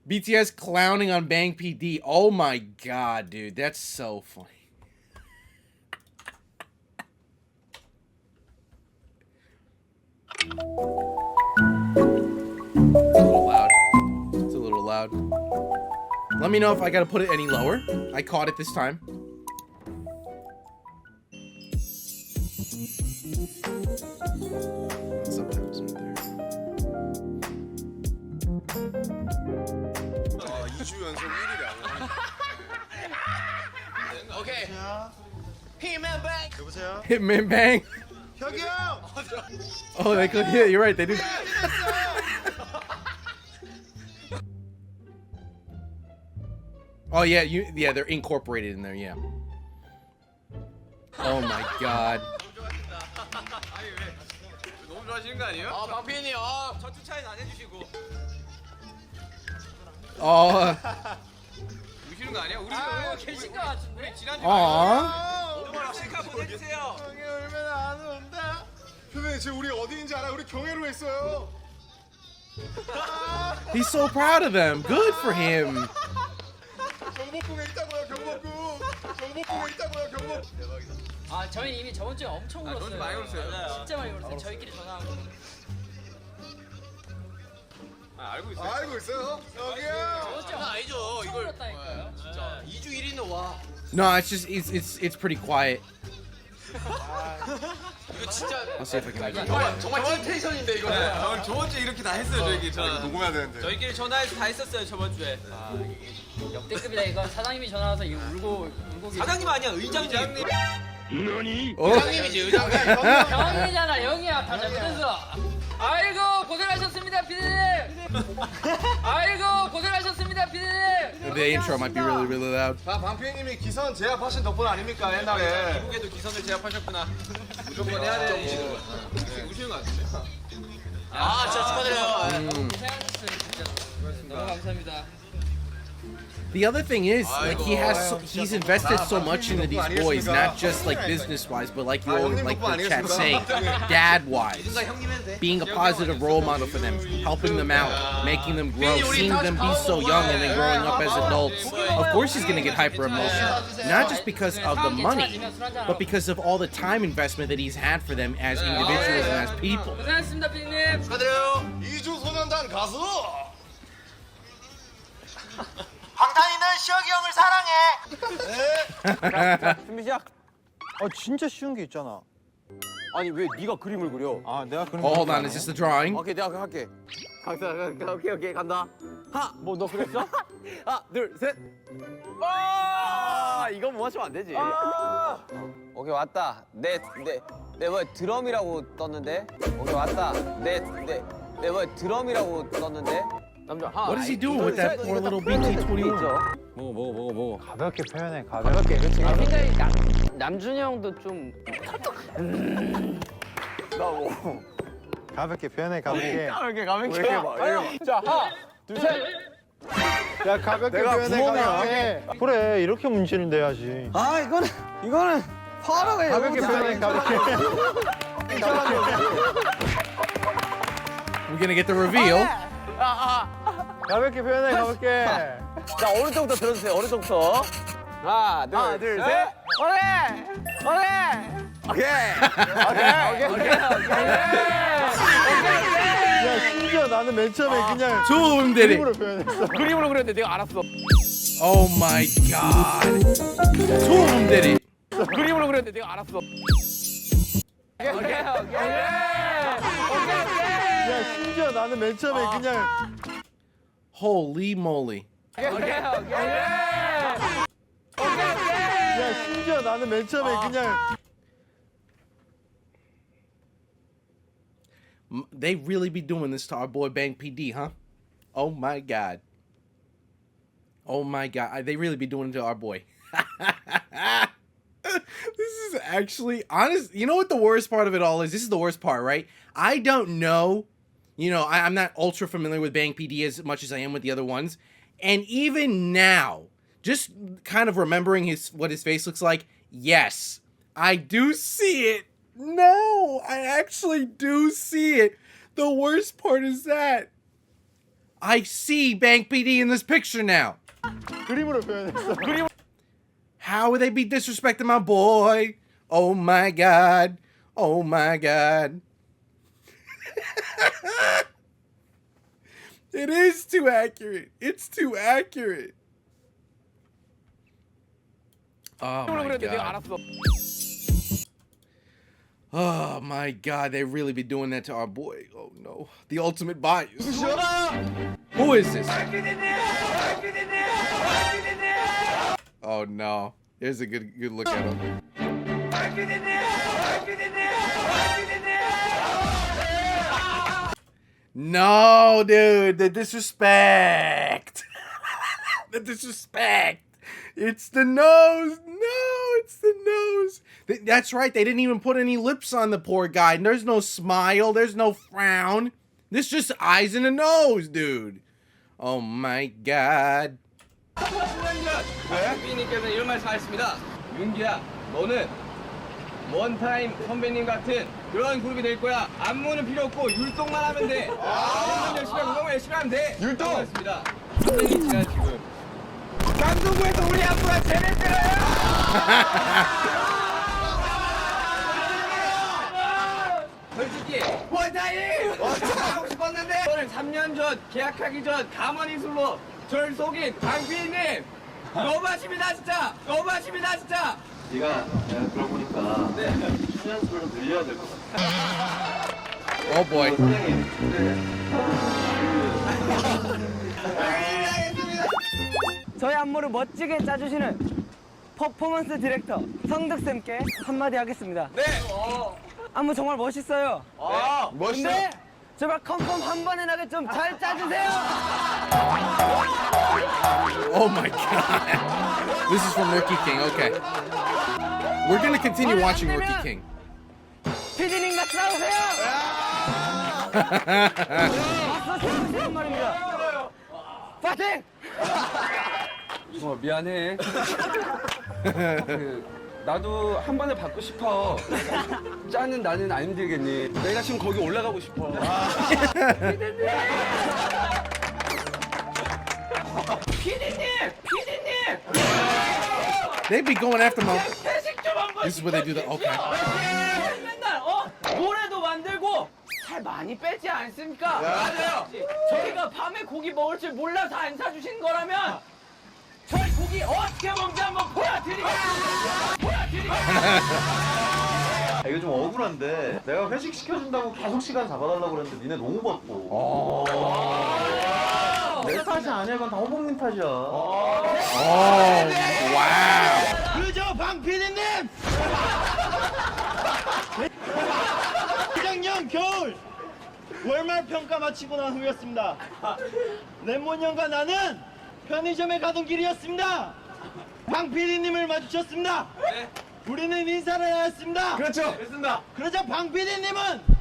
BTS clowning on Bang PD. Oh my god, dude. That's so funny. It's a little loud. It's a little loud. Let me know if I gotta put it any lower. I caught it this time. Subtitles right there. Okay. Hitman Bang. 여보세요? Hitman Bang. 혁이 형! Oh, they could. Yeah, you're right. They did. Oh yeah, yeah, they're incorporated in there. Yeah. Oh my god. 너무 좋아하시는 거 아니에요? 아, 방피님, 전투 차이는 안 해주시고. 우시는 거 아니야? 우리 계신 거 같은데? 우리 지난주 오늘 실컷 보내주세요. 형이 얼마나 안 온다? 선생님 지금 우리 어디인지 알아? 우리 경회로 했어요. He's so proud of them. Good for him. 경복궁에 있다고요, 경복궁. 경복궁에 있다고요, 경복. 대박이다. 아, 저희 이미 저번 주에 엄청 울었어요. 저번 주 많이 울었어요. 진짜 많이 울었어요. 저희끼리 전화하고. 알고 있어요. 알고 있어요? 혁이 형. 저번 주에 아니죠. 엄청 이걸 울었다니까요. 진짜 2주 1일은 와. No, it's just it's pretty quiet. 이거 진짜 I'll see if I can. 정말 찐 텐션인데 이거는. 저번 주에 이렇게 다 했어요 저희끼리. 녹음해야 되는데. 저희끼리 전화해서 다 했었어요 저번 주에. 역대급이다 이거. 사장님이 전화 와서 이거 울고 사장님 아니야 의장님. Oh. 의장님이지 의장님. 형이잖아 형이야. 다 잘못했어. 아이고 고생하셨습니다 피디님. 아이고 고생하셨습니다 피디님. The intro might be really loud. 다 방피님이 기선 제압하신 덕분 아닙니까 옛날에. 미국에도 기선을 제압하셨구나. 무조건 해야 돼. 우시는 거 같은데. 아 진짜 축하드려요. 고생하셨어요 진짜. 너무 감사합니다. The other thing is, like, he's invested so much into these boys, not just like business-wise, but like the chat saying, dad-wise, being a positive role model for them, helping them out, making them grow, seeing them be so young and then growing up as adults. Of course, he's gonna get hyper emotional, not just because of the money, but because of all the time investment that he's had for them as individuals and as people. 고생하셨습니다 피디님. 축하드려요. 2주 소년단 가수. 방탄이는 시혁이 형을 사랑해. 준비 시작. 진짜 쉬운 게 있잖아. 아니 왜 네가 그림을 그려? 아 내가 그런 Oh, hold on, is this the drawing? 오케이 내가 할게. 오케이 간다. 뭐 너 그랬어? 하나 둘 셋. 이건 못 맞추면 안 되지. 오케이 왔다. 내 뭐 드럼이라고 떴는데. 오케이 왔다. 내 뭐 드럼이라고 떴는데. 남자 하나. What is he doing with that poor little BT21? 먹어. 가볍게 표현해. 가볍게. 그렇지. 생각이 남준이 형도 좀 가볍게 표현해. 가볍게. 가볍게. 자 하나 둘 셋. 야 가볍게 표현해. 가볍게. 그래 이렇게 문제를 내야지. 아 이거는 파라가 가볍게 표현해. 가볍게. We're gonna get the reveal. 가볍게 표현해. 가볍게. 자 오른쪽부터 들어주세요. 오른쪽부터. 하나 둘 셋. 오케이. 야 심지어 나는 맨 처음에 그냥 Two of them did 그림으로 it. 표현했어. 그림으로 그렸는데 내가 알았어. Oh my god. Two of them did it. 그림으로 그렸는데 내가 알았어. 야 심지어 나는 맨 처음에 그냥 Holy moly. 야 심지어 나는 맨 처음에 그냥 They really be doing this to our boy Bang PD, huh? Oh my god. Oh my god. They really be doing it to our boy. This is actually honest. You know what the worst part of it all is? This is the worst part, right? I don't know. You know, I'm not ultra familiar with Bang PD as much as I am with the other ones. And even now, just kind of remembering what his face looks like, yes, I do see it. No, I actually do see it. The worst part is that I see Bank PD in this picture now. 그림으로 표현했어. How would they be disrespecting my boy? Oh my god. Oh my god. It is too accurate. It's too accurate. Oh my god. Oh my god, they really be doing that to our boy. Oh no. The ultimate bias. Who is this? Oh no. Here's a good look at him. No, dude, the disrespect. The disrespect. It's the nose. No, it's the nose. That's right. They didn't even put any lips on the poor guy. There's no smile. There's no frown. This just eyes and a nose, dude. Oh my god. 선배님께서는 이런 말씀 하셨습니다. 윤기야, 너는 원타임 선배님 같은 그런 그룹이 될 거야. 안무는 필요 없고 율동만 하면 돼. 운동 열심히 하고 운동 열심히 하면 돼. 율동. 그렇습니다. 선배님 제가 지금 강동구에서 우리 안무가 재밌더라요. 솔직히 원타임 하고 싶었는데 저는 3년 전 계약하기 전 가만히술로 절 속인 강피디님 너무하십니다 진짜. 너무하십니다 진짜. 내가 그러고 보니까 출연 수를 좀 늘려야 될 것 같아. Oh boy. 저희 안무를 멋지게 짜주시는 퍼포먼스 디렉터 성득쌤께 한마디 하겠습니다. 네. 안무 정말 멋있어요. 멋있어. 근데 제발 컨펌 한 번에 나게 좀 잘 짜주세요. Oh my god. This is from Rookie King. Okay. We're gonna continue watching Rookie King. 피디님과 싸우세요. 맞서 세우시란 말입니다. 파이팅! 정말 미안해. 나도 한 번에 받고 싶어. 짜는 나는 안 힘들겠니? 내가 지금 거기 올라가고 싶어. 피디님. They be going after my. This is what they do. Okay. 맨날 노래도 만들고 살 많이 빼지 않습니까? 맞아요. 저희가 밤에 고기 먹을 줄 몰라서 안 사주신 거라면 저희 고기 어떻게 먹는지 한번 보여드리겠습니다. 이거 좀 억울한데 내가 회식 시켜준다고 계속 시간 잡아달라고 그랬는데 니네 너무 바빠. 내 탓이 아니야. 이건 다 호봉님 탓이야. Oh wow. 그저 방 PD님! 작년 겨울 월말 평가 마치고 난 후였습니다. 레몬형과 나는 편의점에 가던 길이었습니다. 방 PD님을 마주쳤습니다. 우리는 인사를 하였습니다. 그렇죠. 됐습니다. 그러자 방 PD님은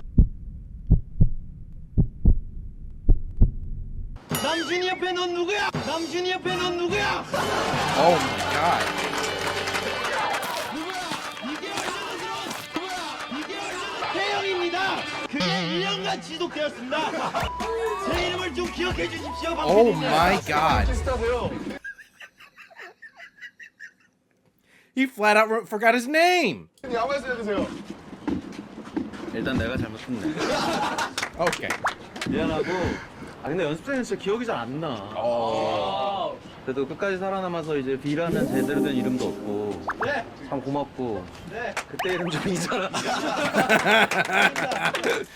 남준이 옆에 넌 누구야? 남준이 옆에 넌 누구야? Oh my god. 태영입니다. 그게 1년간 지속되었습니다. 제 이름을 좀 기억해 주십시오. 방 Oh PD님. my god. He flat out forgot his name. 아무 말씀 해주세요. 일단 내가 잘못했네. Okay. 미안하고. 근데 연습생은 진짜 기억이 잘 안 나. 그래도 끝까지 살아남아서 이제 B라는 제대로 된 이름도 없고. 네. 참 고맙고. 네. 그때 이름 좀 잊어라.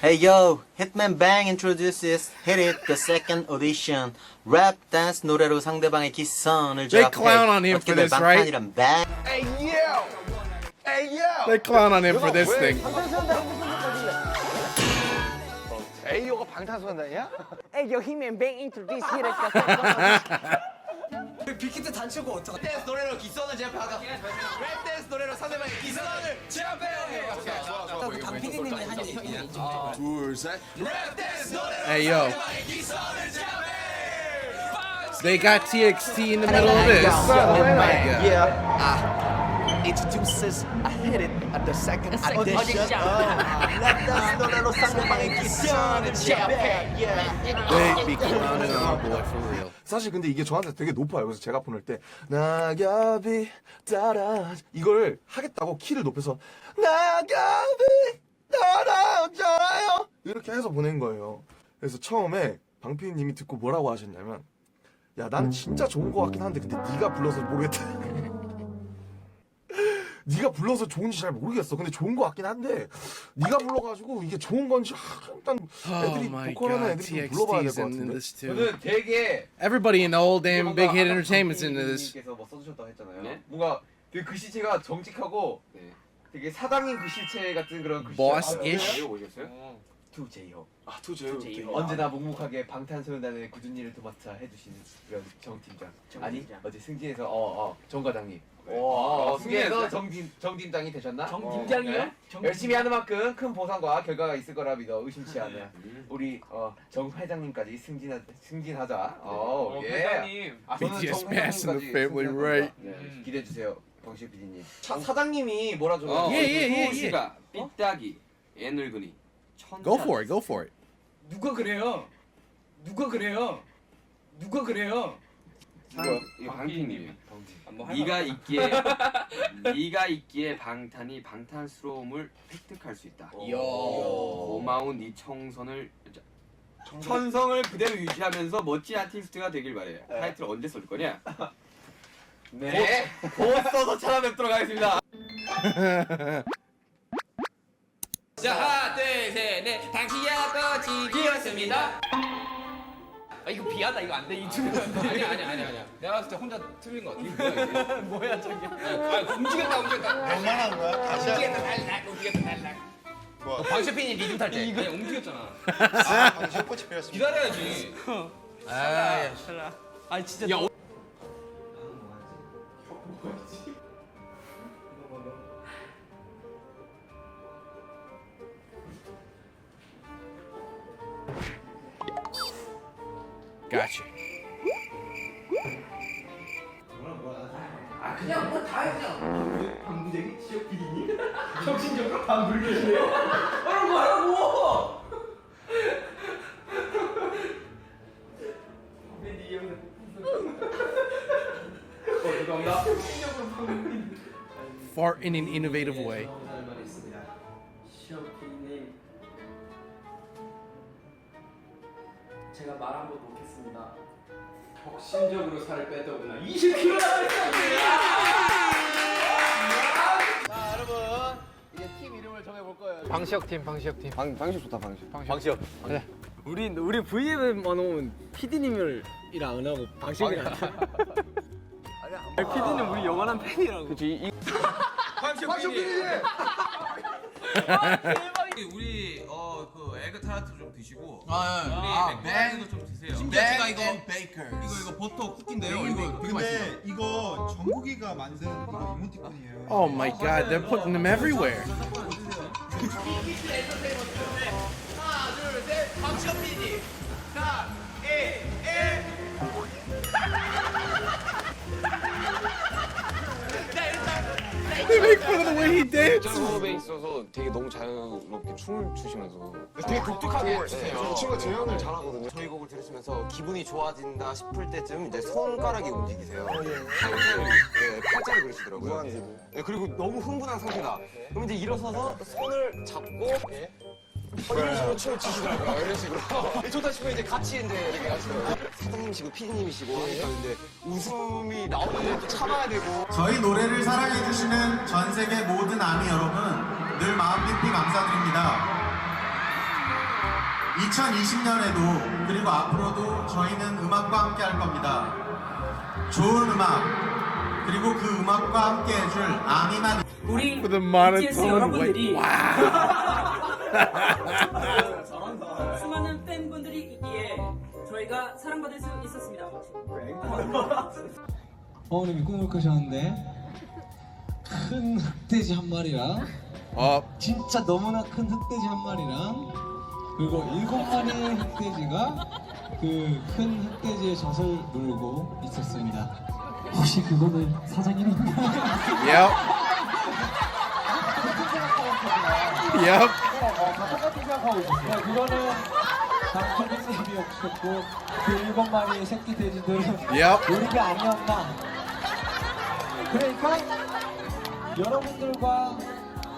Hey yo, Hitman Bang introduces Hit It, the second audition. Rap dance 노래로 상대방의 기선을 They 제압해 clown on him for this, right? 방탄이란 bang. They clown on him for this thing. 에이오가 방탄소년단이야? 애교 힘맨 뱅 인트로듀스 히레 빅히트 단체고 어떡하? 댄스 노래로 기선을 제압하다. 랩 댄스 노래로 상대방의 기선을 제압해요. 강 PD님의 한 얘기. 둘, 셋. 랩 댄스 노래로 Hey yo. 상대방의 기선을 제압해. They got TXT in the middle of this. Oh my god. introduces I hit it at the second audition. audition. Rap dance 노래로 상대방의 기선을 제압해. They be clowning on our boy for real. 사실 근데 이게 저한테 되게 높아요. 그래서 제가 보낼 때 낙엽이 따라 이걸 하겠다고 키를 높여서 낙엽이 따라오잖아요 이렇게 해서 보낸 거예요. 그래서 처음에 방피디님이 듣고 뭐라고 하셨냐면 야 나는 진짜 좋은 거 같긴 한데 근데 네가 불러서 모르겠다. 네가 불러서 좋은지 잘 모르겠어. 근데 좋은 거 같긴 한데 네가 불러가지고 이게 좋은 건지 일단 애들이 my 보컬하는 God, 애들이 좀 불러봐야 될 TXT's 것 in 같은데. this too. 저는 되게 Everybody in the whole damn Big Hit Entertainment's into this. 님께서 뭐 써주셨다고 했잖아요. 네? 뭔가 그 글씨체가 정직하고 네. 되게 사당인 글씨체 같은 그런 글씨체. Boss-ish? 오셨어요? 투제이홉. 아 투제이홉. 언제나 묵묵하게 방탄소년단의 굳은 일을 도맡아 해주시는 그런 정 팀장. 아니 어제 승진해서 정 과장님. 승진해서 정 팀장이 되셨나? 정 팀장이요? 네? 열심히 하는 만큼 큰 보상과 결과가 있을 거라 믿어 의심치 않아. 우리 정 회장님까지 승진하자. 예. 회장님. 저는 BTS 정 bass in the 회장님까지 family, 승진할 right? 겁니다. 네, 기대해 주세요, 방실 PD님. 사장님이 뭐라 좀. 씨가 삐딱이, 애늙은이, 천사. Go for it, go for it. 누가 그래요? 누가 그래요? 누가 그래요? 이거 방피님이야. 뭐 네가 있기에 방탄이 방탄스러움을 획득할 수 있다. 고마운 네 천성을 그대로 유지하면서 멋진 아티스트가 되길 바래. 타이틀 언제 쏠 거냐? 네. 곧 써서 찾아뵙도록 하겠습니다. 자, 하나, 둘, 셋, 넷. 당시야 꽃이 피었습니다. 이거 비하다. 이거 안 돼. 이 춤이 안 돼. 아니야. 내가 봤을 때 혼자 틀린 거 같아. 이거 뭐야 저게? 움직였다. 얼마나 한 거야? 다시 움직였다 달락. 뭐? 방시핀이 리듬 탈 때. 아니 움직였잖아. 방실 꽃이 피었습니다. 기다려야지. 아 진짜. Gotcha. 그냥 뭐 다 했죠. 방부제기 지역 PD님? 정신적으로 방불교시네요. 하라고. 죄송합니다. Fart in an innovative way. 지역 PD님, 제가 말 한 번 놓겠습니다. 혁신적으로 살을 빼더구나. 20kg 자, 여러분 이제 팀 이름을 정해볼 거예요. 방시혁 팀. 방식 좋다 방식. 방시혁. 그래. 우리 V앱만 오면 PD님이랑 안 하고 방식이랑. PD님 우리 영원한 팬이라고. 그치 방시혁 PD. 우리 그 에그 타르트 좀 드시고 우리 맥도 좀 드세요. 심지어 이거 이거 버터 쿠키인데요. 이거 되게 맛있어요. 이거 정국이가 만든 이거 이모티콘이에요. Oh my God, they're putting them everywhere. 하나, 둘, 셋. 방시혁 PD. 3, 2, 1. They make fun of the way he dances. 수업에 있어서 되게 너무 자유롭게 춤을 추시면서 되게 독특하게 추세요. 친구가 재현을 잘하거든요. 저희 곡을 들으시면서 기분이 좋아진다 싶을 때쯤 이제 손가락이 움직이세요. 팔자를 그리시더라고요. 네, 그리고 너무 흥분한 상태다. 그럼 이제 일어서서 손을 잡고 이런 식으로 춤을 추시더라고요. 이런 식으로. 좋다 싶으면 이제 같이 이렇게 하시더라고요. 사장님이시고 PD님이시고 하니까 이제 웃음이 나오는데 또 참아야 되고. 저희 노래를 사랑해주시는 전 세계 모든 아미 여러분 늘 마음 깊이 감사드립니다. 2020년에도 그리고 앞으로도 저희는 음악과 함께 할 겁니다. 좋은 음악 그리고 그 음악과 함께 해줄 아미만 우리 With a BTS monotone 여러분들이 way. Wow. 수많은 팬분들이 있기에 저희가 사랑받을 수 있었습니다. 어머님이 꿈을 꾸셨는데 큰 흑돼지 한 마리랑 진짜 너무나 큰 흑돼지 한 마리랑 그리고 7마리의 흑돼지가 그 큰 흑돼지의 젖을 물고 있었습니다. 혹시 그거는 사장님? Yep. Yep. 똑같이 생각하고 있었어요. 그거는 당초에 쌤이 없었고 그 7마리의 새끼 돼지들은 Yep. 우리가 아니었나. 그러니까 여러분들과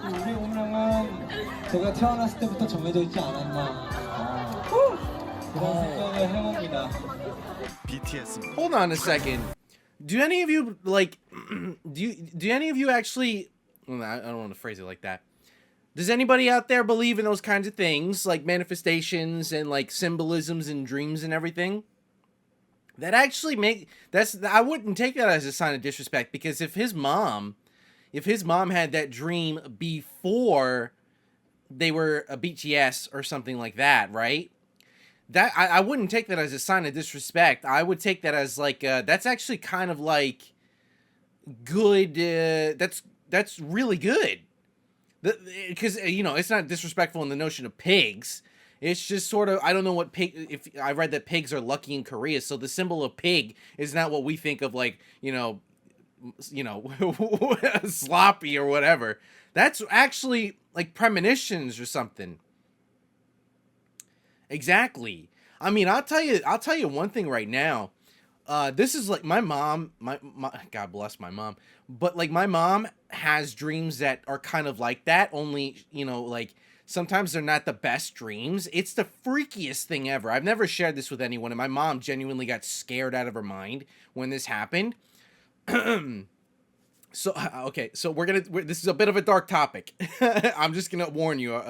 우리 운명은 제가 태어났을 때부터 정해져 있지 않았나. 그런 생각을 해봅니다. BTS. Hold on a second. Do any of you like? Do any of you actually? Well, I don't want to phrase it like that. Does anybody out there believe in those kinds of things, like manifestations and like symbolisms and dreams and everything? That actually I wouldn't take that as a sign of disrespect, because if his mom had that dream before they were a BTS or something like that, right? That I wouldn't take that as a sign of disrespect. I would take that as like that's actually kind of like good. That's really good. Because it's not disrespectful in the notion of pigs. It's just sort of, I don't know what pig. If I read that pigs are lucky in Korea, so the symbol of pig is not what we think of, like sloppy or whatever. That's actually like premonitions or something. Exactly. I mean, I'll tell you one thing right now. This is like my mom, my God bless my mom, but like my mom has dreams that are kind of like that, only, like sometimes they're not the best dreams. It's the freakiest thing ever. I've never shared this with anyone, and my mom genuinely got scared out of her mind when this happened. So, okay, so this is a bit of a dark topic. I'm just gonna warn you.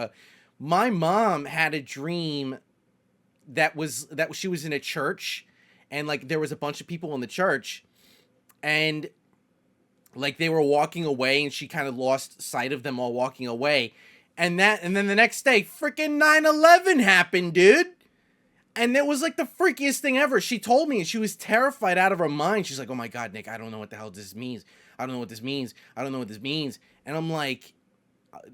My mom had a dream that she was in a church, and like there was a bunch of people in the church, and like they were walking away, and she kind of lost sight of them all walking away, and then the next day, freaking 9/11 happened, dude. And it was like the freakiest thing ever. She told me, and she was terrified out of her mind. She's like, "Oh my God, Nick, I don't know what the hell this means. I don't know what this means. I don't know what this means." And I'm like,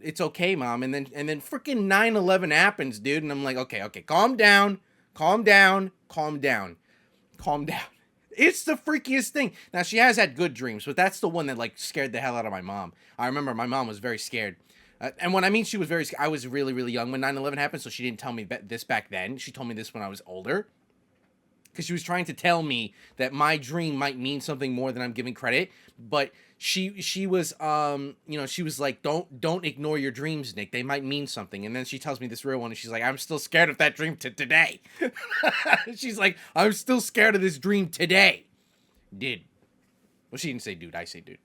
"It's okay, Mom." And then freaking 9/11 happens, dude. And I'm like, okay, calm down. It's the freakiest thing. Now, she has had good dreams, but that's the one that like scared the hell out of my mom. I remember my mom was very scared. And when I mean she was very scared, I was really, really young when 9/11 happened, so she didn't tell me this back then. She told me this when I was older. Because she was trying to tell me that my dream might mean something more than I'm giving credit. But she was, she was like, don't ignore your dreams, Nick. They might mean something. And then she tells me this real one, and she's like, I'm still scared of that dream today. She's like, I'm still scared of this dream today. Did. Well, she didn't say dude. I say dude.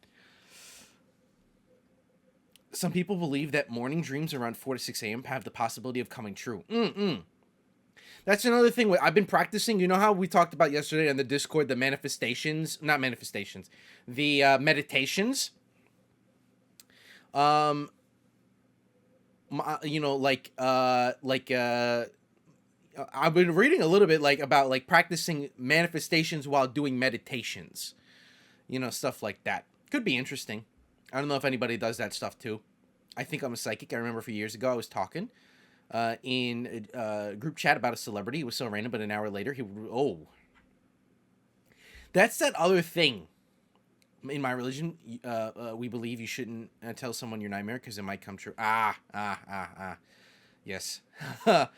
Some people believe that morning dreams around 4 to 6 a.m. have the possibility of coming true. That's another thing I've been practicing. You know how we talked about yesterday on the Discord, the meditations. I've been reading a little bit about practicing manifestations while doing meditations. Stuff like that. Could be interesting. I don't know if anybody does that stuff too. I think I'm a psychic. I remember a few years ago I was talking in a group chat about a celebrity. It was so random, but an hour later that's that other thing. In my religion, we believe you shouldn't tell someone your nightmare because it might come true. Yes. I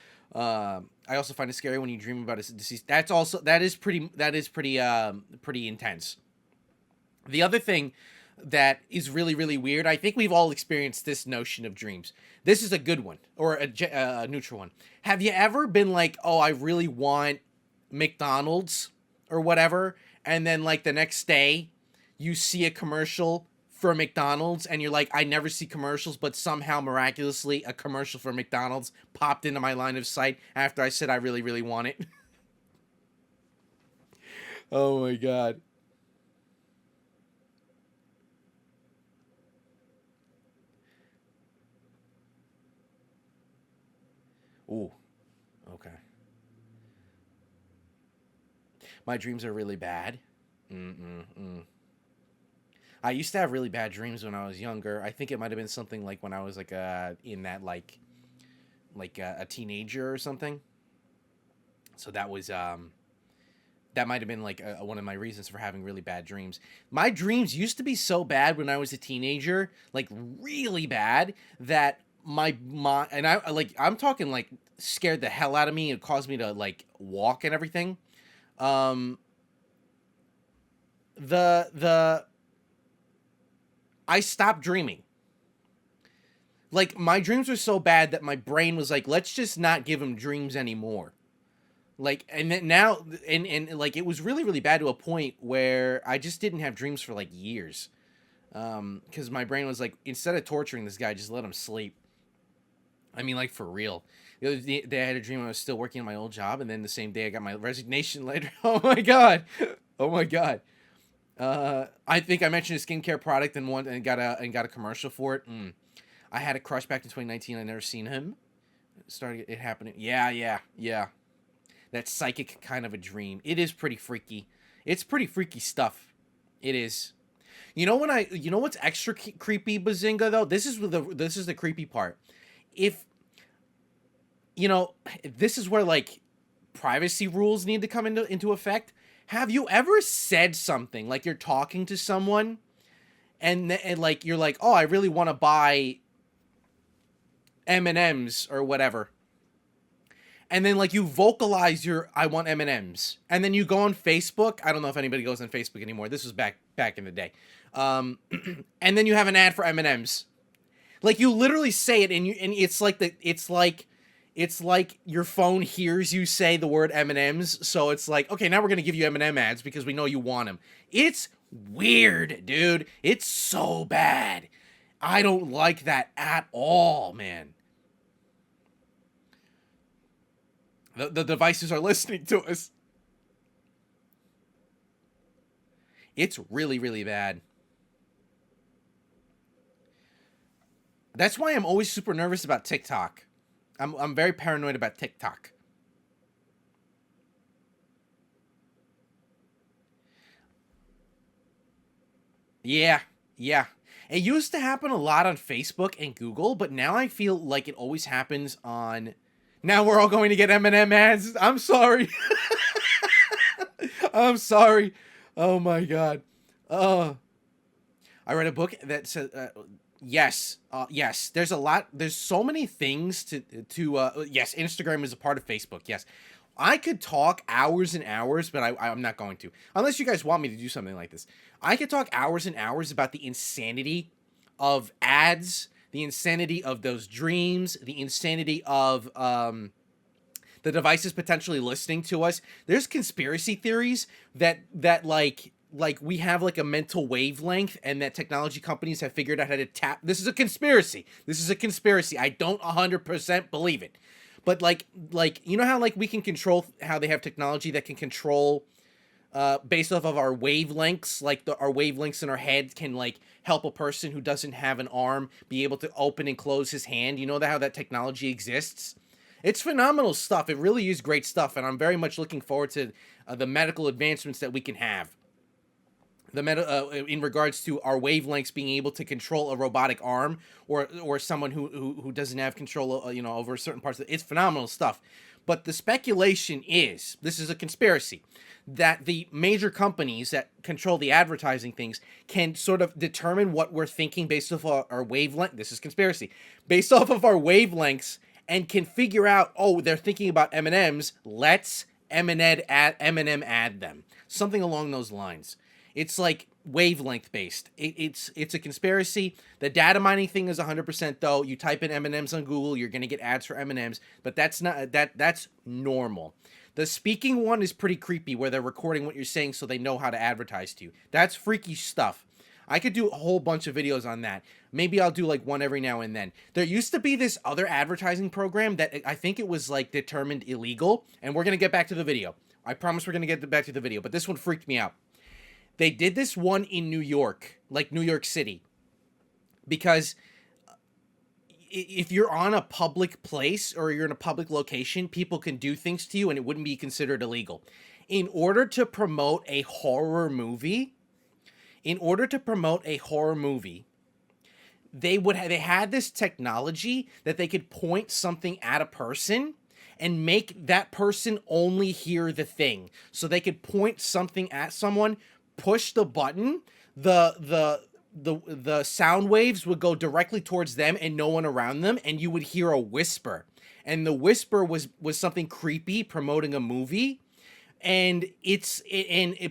also find it scary when you dream about a deceased. That is pretty intense. The other thing that is really, really weird, I think we've all experienced this notion of dreams. This is a good one, or a neutral one. Have you ever been like, oh, I really want McDonald's or whatever, and then like the next day you see a commercial for McDonald's and you're like, I never see commercials, but somehow miraculously a commercial for McDonald's popped into my line of sight after I said I really, really want it? Oh my God. Ooh, okay. My dreams are really bad. I used to have really bad dreams when I was younger. I think it might have been something like when I was like in that like a teenager or something. So that was that might have been like one of my reasons for having really bad dreams. My dreams used to be so bad when I was a teenager, like really bad, that and I'm talking like scared the hell out of me. It caused me to like walk and everything. I stopped dreaming. Like, my dreams were so bad that my brain was like, let's just not give him dreams anymore. Like, and then now, and like, it was really, really bad to a point where I just didn't have dreams for like years. Because my brain was like, instead of torturing this guy, just let him sleep. I mean, like, for real. The other day I had a dream I was still working at my old job, and then the same day I got my resignation letter. Oh my god. Oh my god. I think I mentioned a skincare product and got a commercial for it. I had a crush back in 2019. I never seen him. It happening. Yeah. That psychic kind of a dream. It is pretty freaky. It's pretty freaky stuff. It is. You know what's extra creepy, Bazinga, though? This is the creepy part. If this is where like privacy rules need to come into effect. Have you ever said something like you're talking to someone and like you're like, "Oh, I really want to buy M&Ms or whatever." And then like you vocalize your "I want M&Ms." And then you go on Facebook. I don't know if anybody goes on Facebook anymore. This was back in the day. And then you have an ad for M&Ms. Like you literally say it and it's like your phone hears you say the word M&Ms, so it's like, okay, now we're going to give you M&M ads because we know you want them. It's weird, dude. It's so bad. I don't like that at all, man. The devices are listening to us. It's really, really bad. That's why I'm always super nervous about TikTok. I'm very paranoid about TikTok. Yeah. It used to happen a lot on Facebook and Google, but now I feel like it always happens on... Now we're all going to get M&M ads. I'm sorry. I'm sorry. Oh my god. I read a book that said... Yes. There's a lot. There's so many things to yes, Instagram is a part of Facebook. Yes. I could talk hours and hours, but I'm not going to. Unless you guys want me to do something like this. I could talk hours and hours about the insanity of ads, the insanity of those dreams, the insanity of the devices potentially listening to us. There's conspiracy theories that like we have like a mental wavelength and that technology companies have figured out how to tap. This is a conspiracy. I don't 100% believe it. But like you know how like we can control how they have technology that can control based off of our wavelengths, like our wavelengths in our head can like help a person who doesn't have an arm be able to open and close his hand. You know how that technology exists? It's phenomenal stuff. It really is great stuff, and I'm very much looking forward to the medical advancements that we can have. In regards to our wavelengths being able to control a robotic arm or someone who doesn't have control, over certain parts of it. It's phenomenal stuff. But the speculation is, this is a conspiracy, that the major companies that control the advertising things can sort of determine what we're thinking based off our wavelength. This is conspiracy. Based off of our wavelengths and can figure out, oh, they're thinking about M&Ms. Let's M&M add them. Something along those lines. It's like wavelength based. It's a conspiracy. The data mining thing is 100% though. You type in M&Ms on Google, you're gonna get ads for M&Ms, but that's not that's normal. The speaking one is pretty creepy, where they're recording what you're saying so they know how to advertise to you. That's freaky stuff. I could do a whole bunch of videos on that. Maybe I'll do like one every now and then. There used to be this other advertising program that I think it was like determined illegal, and we're gonna get back to the video. I promise we're gonna get back to the video, but this one freaked me out. They did this one in New York, like New York City, because if you're on a public place or you're in a public location, people can do things to you and it wouldn't be considered illegal. In order to promote a horror movie, they had this technology that they could point something at a person and make that person only hear the thing. So they could point something at someone, push the button, the the sound waves would go directly towards them and no one around them, and you would hear a whisper. And the whisper was something creepy promoting a movie. And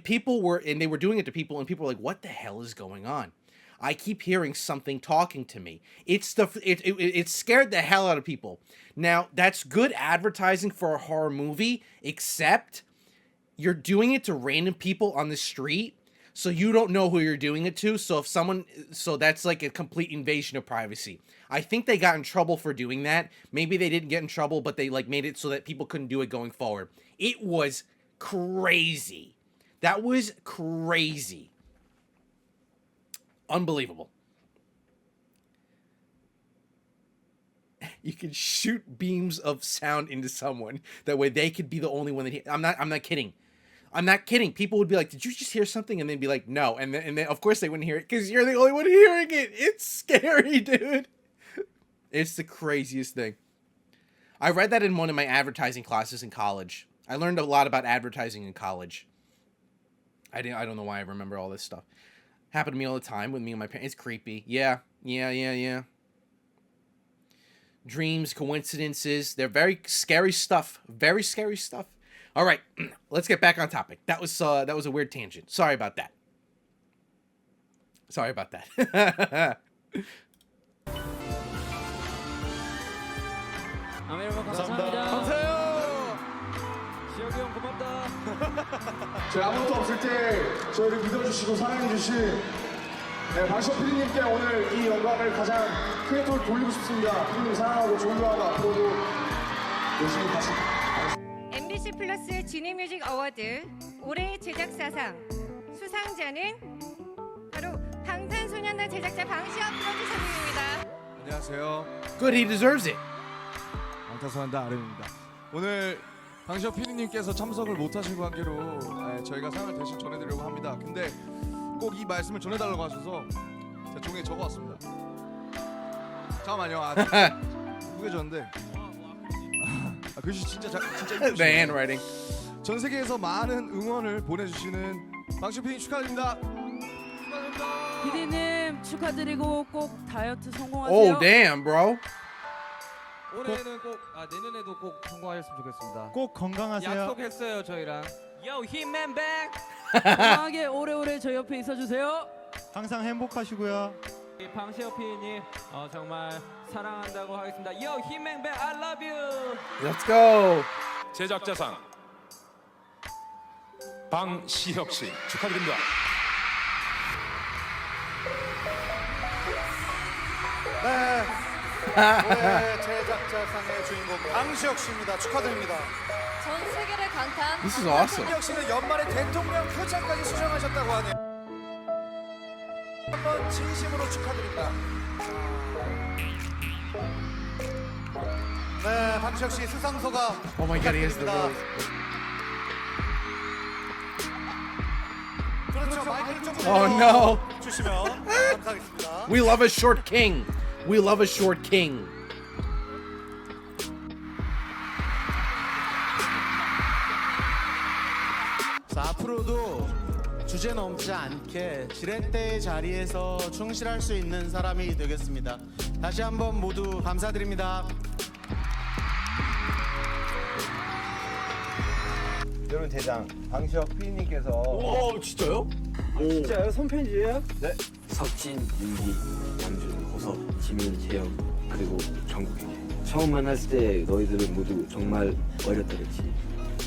people were doing it to people, and people were like, what the hell is going on? I keep hearing something talking to me. It scared the hell out of people. Now, that's good advertising for a horror movie, except you're doing it to random people on the street, so you don't know who you're doing it to. So that's like a complete invasion of privacy. I think they got in trouble for doing that. Maybe they didn't get in trouble, but they like made it so that people couldn't do it going forward. It was crazy. That was crazy. Unbelievable. You can shoot beams of sound into someone. That way they could be the only one that I'm not kidding. I'm not kidding. People would be like, did you just hear something? And they'd be like, no. And then of course they wouldn't hear it because you're the only one hearing it. It's scary, dude. It's the craziest thing. I read that in one of my advertising classes in college. I learned a lot about advertising in college. I don't know why I remember all this stuff. Happened to me all the time with me and my parents. It's creepy. Yeah. Dreams, coincidences. They're very scary stuff. Very scary stuff. All right, let's get back on topic. That was a weird tangent. Sorry about that. 저희 아무것도 없을 때 저희를 믿어주시고 사랑해주신 방시혁 PD님께 오늘 이 영광을 가장 크게 돌리고 싶습니다. PD님 사랑하고 존경하고 앞으로도 열심히 같이 MBC 플러스 지니뮤직 어워드 올해의 제작사상 수상자는 바로 방탄소년단 제작자 방시혁 프로듀서님입니다. 안녕하세요. Good, he deserves it. 방탄소년단 아름입니다. 오늘 방시혁 PD님께서 참석을 못하신 관계로 저희가 상을 대신 전해드리려고 합니다. 근데 꼭 이 말씀을 전해달라고 하셔서 제가 종이에 적어왔습니다. 잠깐만요. 누가 줬는데 글씨 진짜 The handwriting. 전 세계에서 많은 응원을 보내주시는 방시혁 PD님 축하드립니다. PD님 축하드리고 꼭 다이어트 성공하세요. Oh damn, bro. 올해는 꼭 내년에도 꼭 성공하셨으면 좋겠습니다. 꼭 건강하세요. 약속했어요 저희랑. Yo, Hitman back. 건강하게 오래오래 저희 옆에 있어주세요. 항상 행복하시고요. 방시혁 PD님 정말 사랑한다고 하겠습니다. Yo, Hitman back, I love you. Let's go. 제작자상 방시혁 씨 축하드립니다. 올해 제작자상의 주인공 방시혁 씨입니다. 축하드립니다. 전 세계를 강타한 This is awesome. 방시혁 씨는 연말에 대통령 표창까지 수상하셨다고 하네요. 한번 진심으로 축하드립니다. 네, 방시혁 씨 수상소가 Oh my God, he has the voice. 그렇죠, 마이크를 좀 Oh no. 주시면 감사하겠습니다. We love a short king. We love a short king. 자, 앞으로도 주제 넘지 않게 지렛대의 자리에서 충실할 수 있는 사람이 되겠습니다. 다시 한번 모두 감사드립니다. 여러분 대장 방시혁 PD님께서 오, 진짜요? 진짜요? 손편지예요? 네. 석진, 윤기, 남준, 호섭, 지민, 재영 그리고 정국에게 처음 만났을 때 너희들은 모두 정말 어렸다 그랬지.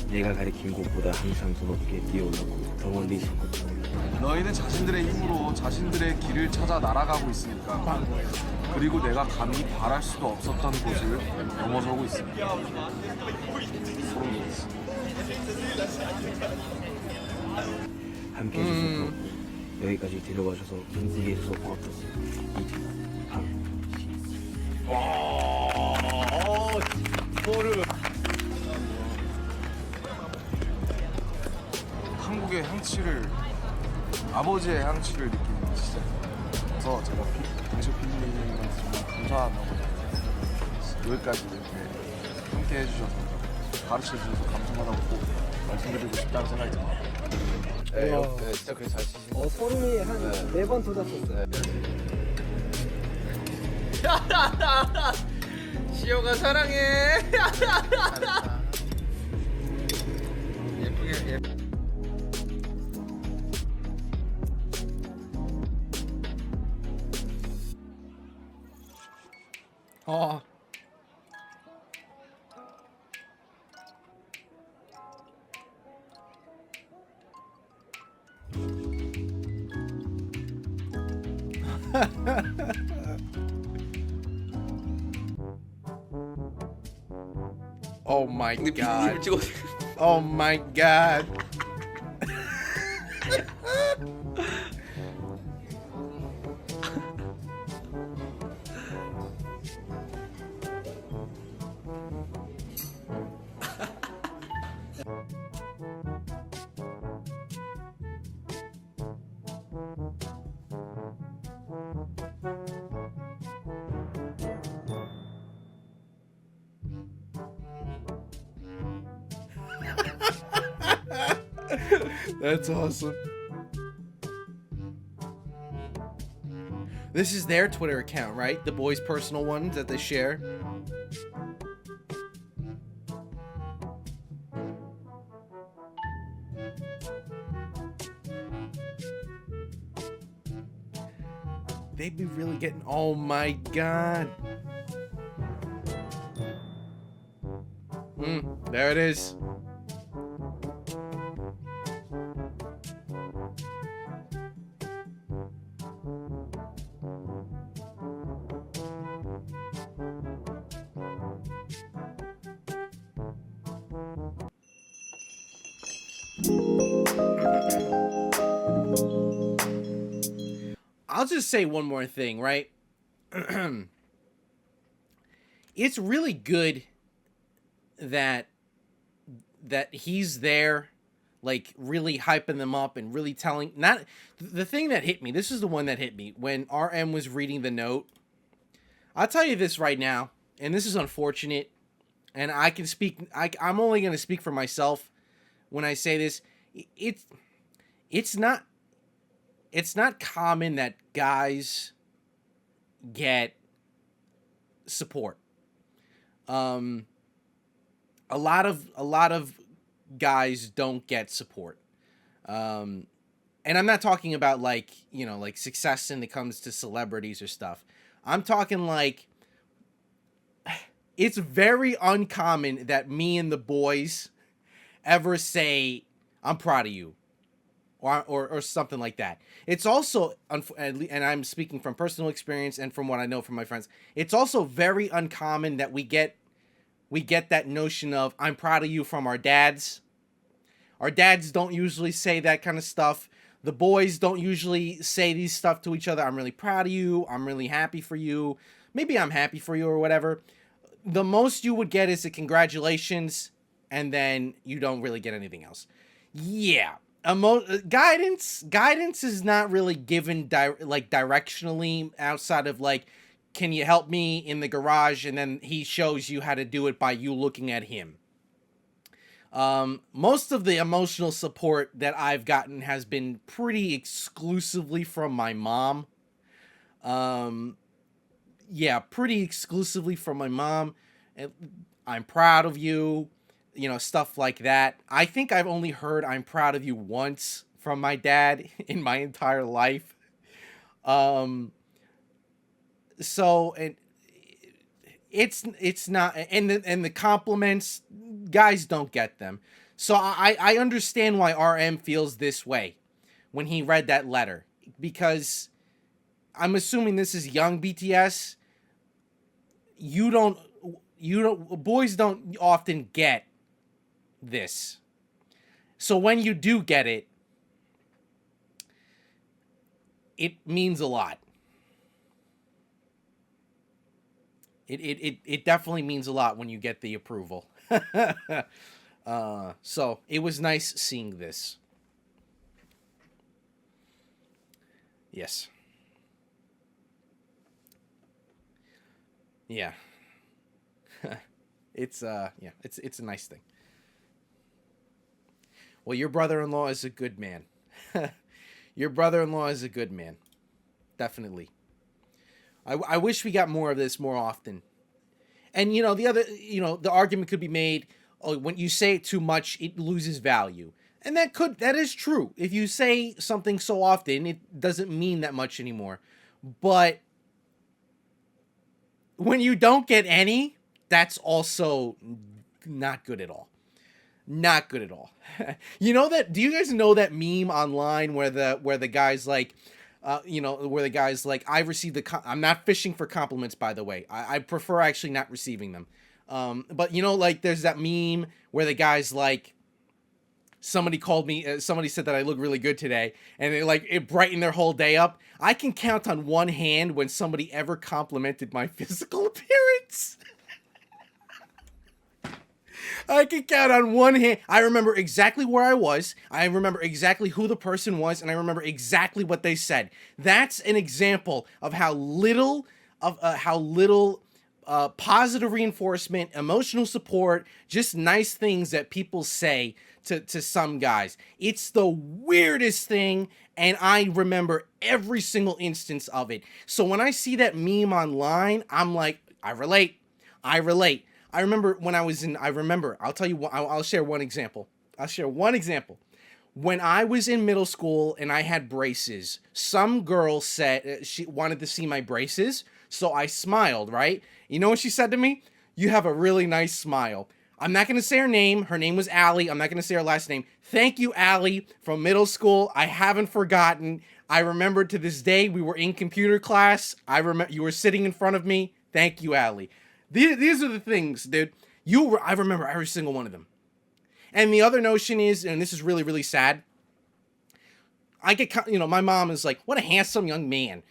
내가 가리킨 곳보다 항상 더 높게 뛰어올랐고 더 멀리 있었거든. 너희는 자신들의 힘으로 자신들의 길을 찾아 날아가고 있으니까. 그리고 내가 감히 바랄 수도 없었던 곳을 넘어서고 있습니다. 소름 돋았어. 함께 해줘서 고맙고 여기까지 데려와줘서 힘들게 해줘서 고맙다. 한국의 향취를 아버지의 향취를 느끼는 시작. 그래서 제가 방시혁 PD님한테 정말 감사하다고 여기까지 이렇게 함께 해주셔서 가르쳐주셔서 감사하다고 꼭 말씀드리고 싶다는 생각이 듭니다. 진짜 글 잘 치시네. 소름이 한 4번 돋았었어요. 시오가 사랑해. 예쁘게. Oh. Oh my god. Oh my god. That's awesome. This is their Twitter account, right? The boys' personal ones that they share. They'd be really getting... Oh my god. There it is. I'll just say one more thing, right? It's really good that he's there, like, really hyping them up and really telling... Not the thing that hit me, this is the one that hit me, when RM was reading the note. I'll tell you this right now, and this is unfortunate, and I can speak... I'm only going to speak for myself when I say this. It's not common that guys get support. A lot of guys don't get support. And I'm not talking about, like, you know, like success when it comes to celebrities or stuff. I'm talking like it's very uncommon that me and the boys ever say, "I'm proud of you," or something like that. It's also, and I'm speaking from personal experience and from what I know from my friends, it's also very uncommon that we get that notion of, "I'm proud of you," from our dads. Our dads don't usually say that kind of stuff. The boys don't usually say these stuff to each other. "I'm really proud of you. I'm really happy for you. Maybe I'm happy for you," or whatever. The most you would get is a congratulations, and then you don't really get anything else. Yeah. Guidance is not really given directionally, outside of, like, "Can you help me in the garage?" And then he shows you how to do it by you looking at him. Most of the emotional support that I've gotten has been pretty exclusively from my mom. Yeah, pretty exclusively from my mom. "I'm proud of you," you know, stuff like that. I think I've only heard "I'm proud of you" once from my dad in my entire life. So, and it's not, and the compliments, guys don't get them. So I understand why RM feels this way when he read that letter, because I'm assuming this is young BTS. Boys don't often get this. So when you do get it, it means a lot. It definitely means a lot when you get the approval. So it was nice seeing this. Yes. Yeah. It's a nice thing. Well, your brother-in-law is a good man. Your brother-in-law is a good man. Definitely. I wish we got more of this more often. And, you know, the argument could be made, oh, when you say it too much, it loses value. And that is true. If you say something so often, it doesn't mean that much anymore. But when you don't get any, that's also not good at all. Not good at all. You know that? Do you guys know that meme online where the guy's like, where the guy's like, I received I'm not fishing for compliments, by the way. I prefer actually not receiving them. But you know, like there's that meme where the guy's like, somebody called me, somebody said that I look really good today, and it brightened their whole day up. I can count on one hand when somebody ever complimented my physical appearance. I can count on one hand. I remember exactly where I was. I remember exactly who the person was, and I remember exactly what they said. That's an example of how little positive reinforcement, emotional support, just nice things that people say to some guys. It's the weirdest thing, and I remember every single instance of it. So when I see that meme online, I'm like, I relate. I remember when I was I'll tell you, I'll share one example. When I was in middle school and I had braces, some girl said she wanted to see my braces, so I smiled, right? You know what she said to me? You have a really nice smile. I'm not going to say her name. Her name was Allie. I'm not going to say her last name. Thank you, Allie, from middle school. I haven't forgotten. I remember to this day, we were in computer class. I remember you were sitting in front of me. Thank you, Allie. These are the things, dude. I remember every single one of them. And the other notion is, and this is really, really sad, I get, my mom is like, what a handsome young man.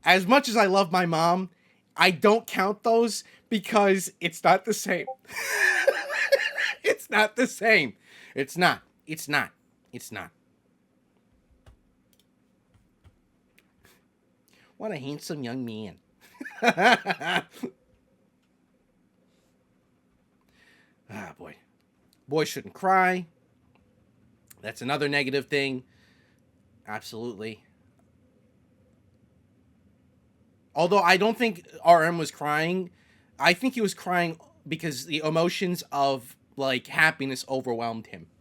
As much as I love my mom, I don't count those because it's not the same. It's not the same. It's not. What a handsome young man. Ah, boy. Boys shouldn't cry. That's another negative thing. Absolutely. Although I don't think RM was crying. I think he was crying because the emotions of, like, happiness overwhelmed him.